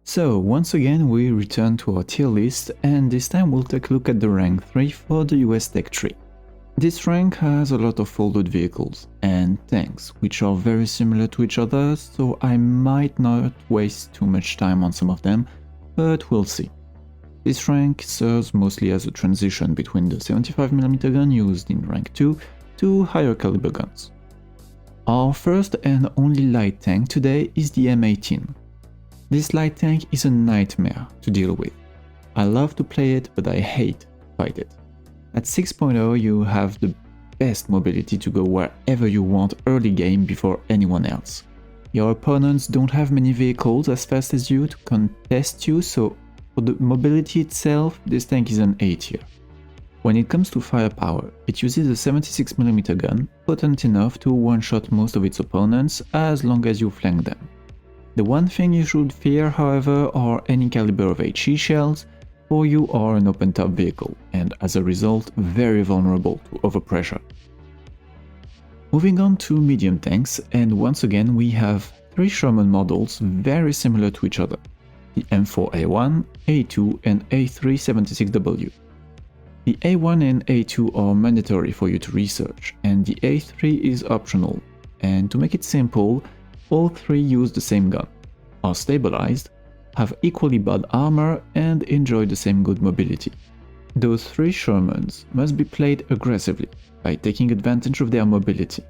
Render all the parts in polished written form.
So once again we return to our tier list, and this time we'll take a look at the rank 3 for the US Tech Tree. This rank has a lot of folded vehicles and tanks, which are very similar to each other, so I might not waste too much time on some of them, but we'll see. This rank serves mostly as a transition between the 75mm gun used in rank 2 to higher caliber guns. Our first and only light tank today is the M18. This light tank is a nightmare to deal with. I love to play it, but I hate to fight it. At 6.0 you have the best mobility to go wherever you want early game before anyone else. Your opponents don't have many vehicles as fast as you to contest you, so for the mobility itself, this tank is an A tier. When it comes to firepower, it uses a 76mm gun, potent enough to one-shot most of its opponents as long as you flank them. The one thing you should fear, however, are any caliber of HE shells, for you are an open-top vehicle, and as a result, very vulnerable to overpressure. Moving on to medium tanks, and once again we have 3 Sherman models very similar to each other: the M4A1, A2 and A376W. The A1 and A2 are mandatory for you to research, and the A3 is optional, and to make it simple, all 3 use the same gun, are stabilized, have equally bad armor and enjoy the same good mobility. Those 3 Shermans must be played aggressively, by taking advantage of their mobility.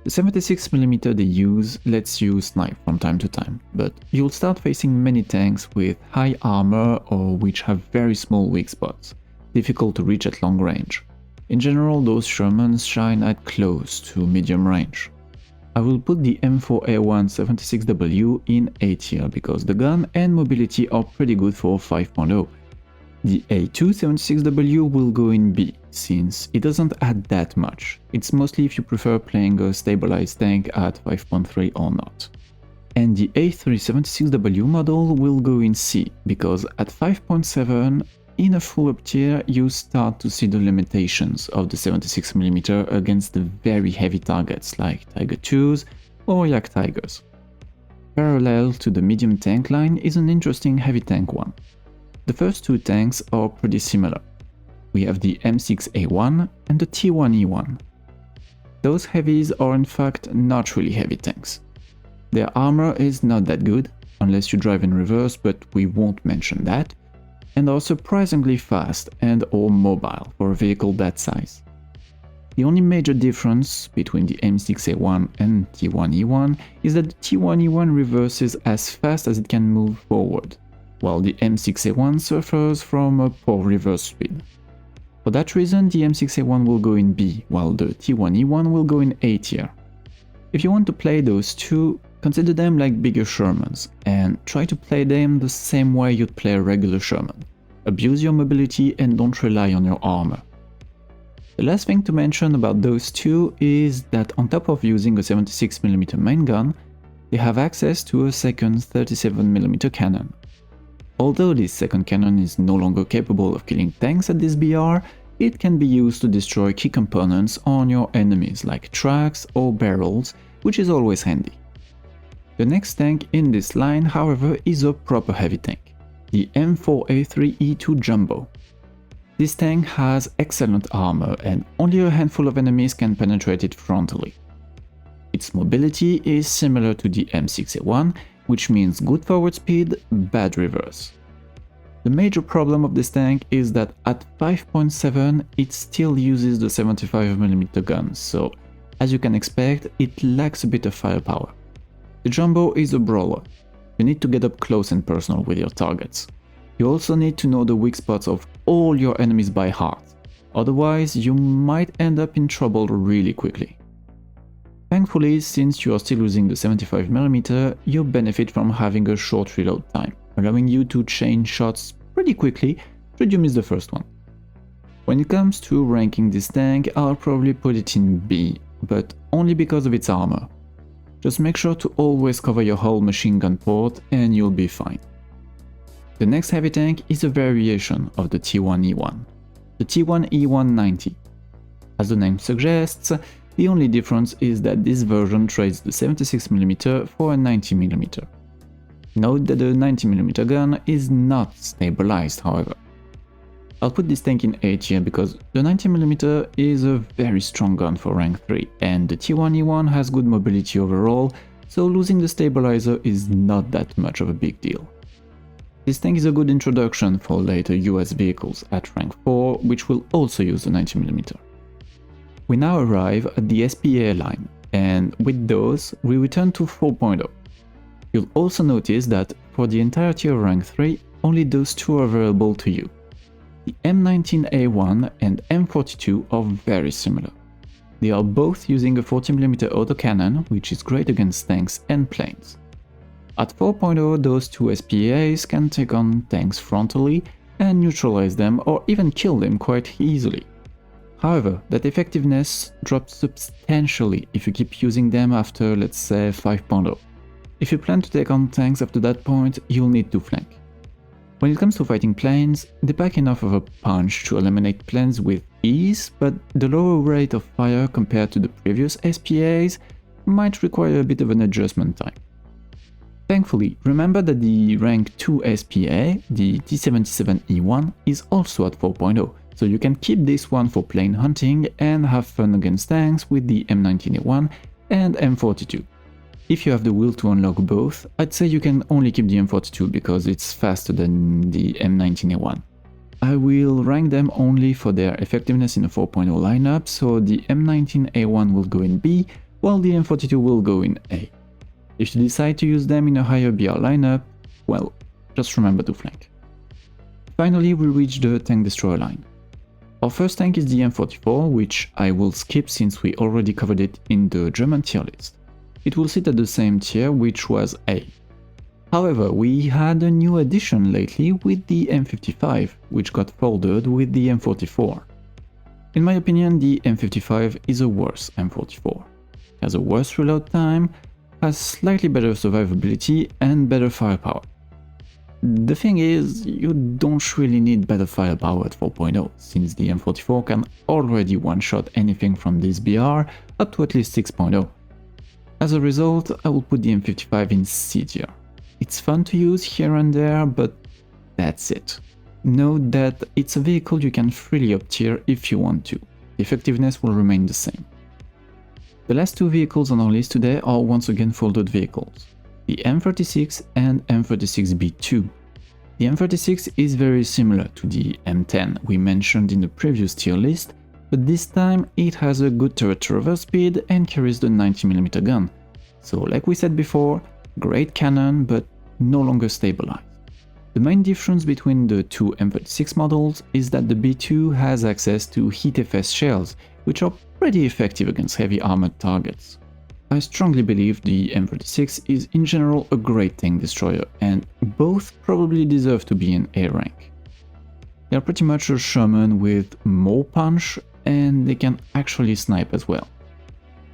The 76mm they use lets you snipe from time to time, but you'll start facing many tanks with high armor or which have very small weak spots, difficult to reach at long range. In general, those Shermans shine at close to medium range. I will put the M4A1 76W in A tier because the gun and mobility are pretty good for 5.0. The A2 76W will go in B, since it doesn't add that much. It's mostly if you prefer playing a stabilized tank at 5.3 or not. And the A3 76W model will go in C, because at 5.7, in a full up tier, you start to see the limitations of the 76mm against the very heavy targets like Tiger IIs or Yak Tigers. Parallel to the medium tank line is an interesting heavy tank one. The first 2 tanks are pretty similar. We have the M6A1 and the T1E1. Those heavies are in fact not really heavy tanks. Their armor is not that good, unless you drive in reverse, but we won't mention that, and are surprisingly fast and or mobile for a vehicle that size. The only major difference between the M6A1 and T1E1 is that the T1E1 reverses as fast as it can move forward, while the M6A1 suffers from a poor reverse speed. For that reason, the M6A1 will go in B, while the T1E1 will go in A tier. If you want to play those 2, consider them like bigger Shermans, and try to play them the same way you'd play a regular Sherman. Abuse your mobility and don't rely on your armor. The last thing to mention about those 2 is that on top of using a 76mm main gun, they have access to a second 37mm cannon. Although this second cannon is no longer capable of killing tanks at this BR, it can be used to destroy key components on your enemies like tracks or barrels, which is always handy. The next tank in this line, however, is a proper heavy tank, the M4A3E2 Jumbo. This tank has excellent armor and only a handful of enemies can penetrate it frontally. Its mobility is similar to the M6A1, which means good forward speed, bad reverse. The major problem of this tank is that at 5.7 it still uses the 75mm gun, so as you can expect, it lacks a bit of firepower. The Jumbo is a brawler. You need to get up close and personal with your targets. You also need to know the weak spots of all your enemies by heart, otherwise you might end up in trouble really quickly. Thankfully, since you are still using the 75mm, you benefit from having a short reload time, allowing you to change shots pretty quickly should you miss the first one. When it comes to ranking this tank, I'll probably put it in B, but only because of its armor. Just make sure to always cover your whole machine gun port and you'll be fine. The next heavy tank is a variation of the T1E1, the T1E190. As the name suggests, the only difference is that this version trades the 76mm for a 90mm. Note that the 90mm gun is not stabilized, however. I'll put this tank in A tier because the 90mm is a very strong gun for rank 3 and the T1E1 has good mobility overall, so losing the stabilizer is not that much of a big deal. This tank is a good introduction for later US vehicles at rank 4, which will also use the 90mm. We now arrive at the SPA line, and with those, we return to 4.0. You'll also notice that for the entirety of rank 3, only those two are available to you. The M19A1 and M42 are very similar. They are both using a 40mm autocannon, which is great against tanks and planes. At 4.0, those two SPAs can take on tanks frontally and neutralize them or even kill them quite easily. However, that effectiveness drops substantially if you keep using them after, let's say, 5.0. If you plan to take on tanks after that point, you'll need to flank. When it comes to fighting planes, they pack enough of a punch to eliminate planes with ease, but the lower rate of fire compared to the previous SPAs might require a bit of an adjustment time. Thankfully, remember that the rank 2 SPA, the T77E1, is also at 4.0, so you can keep this one for plane hunting and have fun against tanks with the M19A1 and M42. If you have the will to unlock both, I'd say you can only keep the M42 because it's faster than the M19A1. I will rank them only for their effectiveness in a 4.0 lineup, so the M19A1 will go in B, while the M42 will go in A. If you decide to use them in a higher BR lineup, well, just remember to flank. Finally, we reach the tank destroyer line. Our first tank is the M44, which I will skip since we already covered it in the German tier list. It will sit at the same tier, which was A. However, we had a new addition lately with the M55, which got folded with the M44. In my opinion, the M55 is a worse M44. It has a worse reload time, has slightly better survivability and better firepower. The thing is, you don't really need better firepower at 4.0, since the M44 can already one-shot anything from this BR up to at least 6.0. As a result, I will put the M55 in C tier. It's fun to use here and there, but that's it. Note that it's a vehicle you can freely up tier if you want to. The effectiveness will remain the same. The last two vehicles on our list today are once again folded vehicles, the M36 and M36B2. The M36 is very similar to the M10 we mentioned in the previous tier list, but this time it has a good turret traverse speed and carries the 90mm gun. So like we said before, great cannon but no longer stabilized. The main difference between the two M36 models is that the B2 has access to heat FS shells, which are pretty effective against heavy armored targets. I strongly believe the M36 is in general a great tank destroyer, and both probably deserve to be in A rank. They are pretty much a Sherman with more punch, and they can actually snipe as well.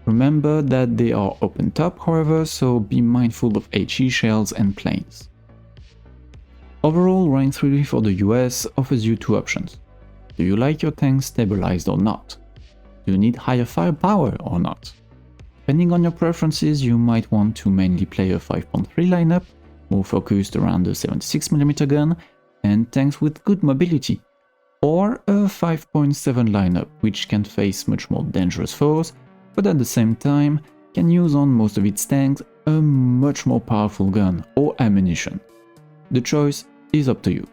Remember that they are open top, however, so be mindful of HE shells and planes. Overall, rank 3 for the US offers you two options. Do you like your tank stabilized or not? Do you need higher firepower or not? Depending on your preferences, you might want to mainly play a 5.3 lineup, more focused around the 76mm gun, and tanks with good mobility, or a 5.7 lineup which can face much more dangerous foes, but at the same time can use on most of its tanks a much more powerful gun or ammunition. The choice is up to you.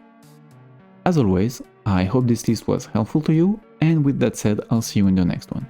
As always, I hope this list was helpful to you, and with that said, I'll see you in the next one.